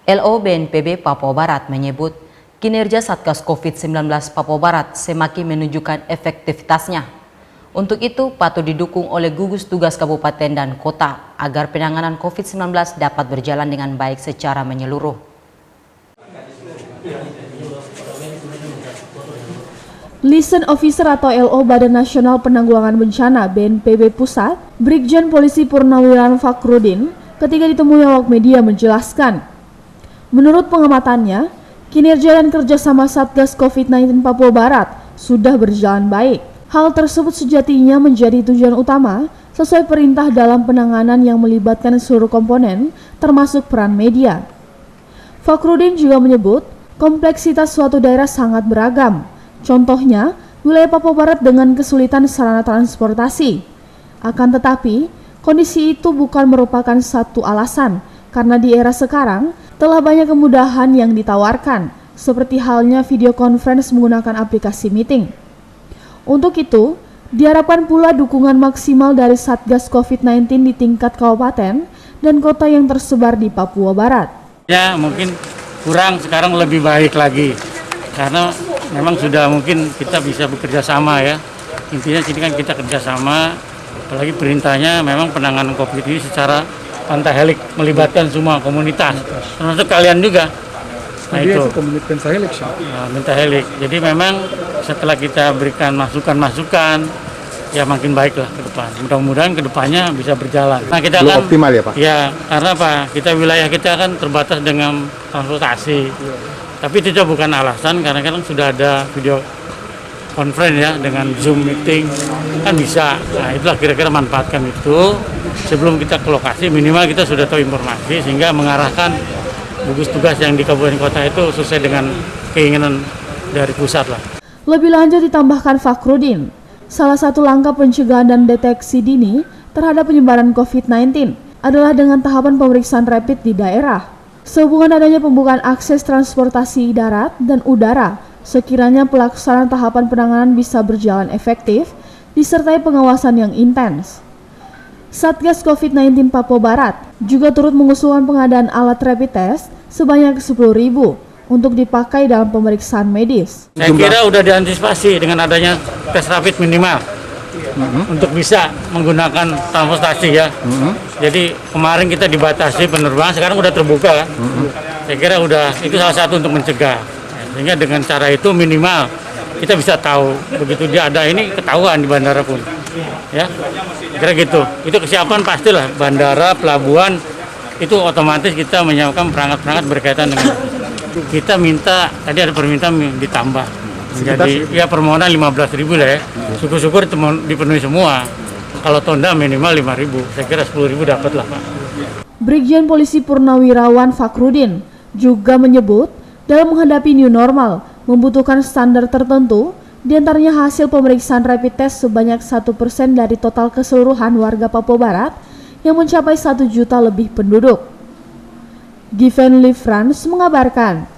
LO BNPB Papua Barat menyebut kinerja Satgas COVID-19 Papua Barat semakin menunjukkan efektivitasnya. Untuk itu patut didukung oleh gugus tugas kabupaten dan kota agar penanganan COVID-19 dapat berjalan dengan baik secara menyeluruh. Liaison Officer atau LO Badan Nasional Penanggulangan Bencana BNPB Pusat, Brigjen Polisi Purnawirawan Fakhrudin, ketika ditemui awak media menjelaskan, menurut pengamatannya, kinerja dan kerjasama Satgas COVID-19 Papua Barat sudah berjalan baik. Hal tersebut sejatinya menjadi tujuan utama sesuai perintah dalam penanganan yang melibatkan seluruh komponen, termasuk peran media. Fakhrudin juga menyebut, kompleksitas suatu daerah sangat beragam. Contohnya, wilayah Papua Barat dengan kesulitan sarana transportasi. Akan tetapi, kondisi itu bukan merupakan satu alasan, karena di era sekarang telah banyak kemudahan yang ditawarkan, seperti halnya video conference menggunakan aplikasi meeting. Untuk itu, diharapkan pula dukungan maksimal dari Satgas COVID-19 di tingkat kabupaten dan kota yang tersebar di Papua Barat. Ya, mungkin kurang, sekarang lebih baik lagi. Karena memang sudah mungkin kita bisa bekerja sama ya. Intinya sini kan kita kerjasama, apalagi perintahnya memang penanganan COVID ini secara pentahelik melibatkan semua komunitas, termasuk kalian juga. Nah itu pentahelik. Pentahelik. Jadi memang setelah kita berikan masukan-masukan, ya makin baik lah ke depan. Mudah-mudahan ke depannya bisa berjalan. Nah kita belum kan optimal ya Pak? Ya karena apa? Wilayah kita kan terbatas dengan transportasi. Tapi itu juga bukan alasan, karena kadang sudah ada video conference ya dengan Zoom meeting kan bisa. Nah itulah kira-kira manfaatkan itu sebelum kita ke lokasi, minimal kita sudah tahu informasi sehingga mengarahkan gugus tugas yang di kabupaten kota itu sesuai dengan keinginan dari pusat lah. Lebih lanjut ditambahkan Fakhrudin, salah satu langkah pencegahan dan deteksi dini terhadap penyebaran COVID-19 adalah dengan tahapan pemeriksaan rapid di daerah. Sehubungan adanya pembukaan akses transportasi darat dan udara, sekiranya pelaksanaan tahapan penanganan bisa berjalan efektif, disertai pengawasan yang intens. Satgas COVID-19 Papua Barat juga turut mengusulkan pengadaan alat rapid test sebanyak 10.000 untuk dipakai dalam pemeriksaan medis. Saya kira udah diantisipasi dengan adanya tes rapid minimal untuk bisa menggunakan transportasi ya. Jadi kemarin kita dibatasi penerbangan, sekarang udah terbuka kan. Saya kira itu salah satu untuk mencegah. Sehingga dengan cara itu minimal kita bisa tahu begitu dia ada ini ketahuan di bandara pun. Ya. Kira gitu. Itu kesiapan pastilah bandara, pelabuhan itu otomatis kita menyiapkan perangkat-perangkat berkaitan dengan kita minta tadi ada permintaan ditambah. Jadi ya permohonan 15.000 lah ya. Syukur-syukur dipenuhi semua. Kalau tonda minimal 5.000. Saya kira 10.000 dapat lah Pak. Brigjen Polisi Purnawirawan Fakhrudin juga menyebut dalam menghadapi new normal membutuhkan standar tertentu, diantaranya hasil pemeriksaan rapid test sebanyak 1% dari total keseluruhan warga Papua Barat yang mencapai 1 juta lebih penduduk. Given Livran mengabarkan.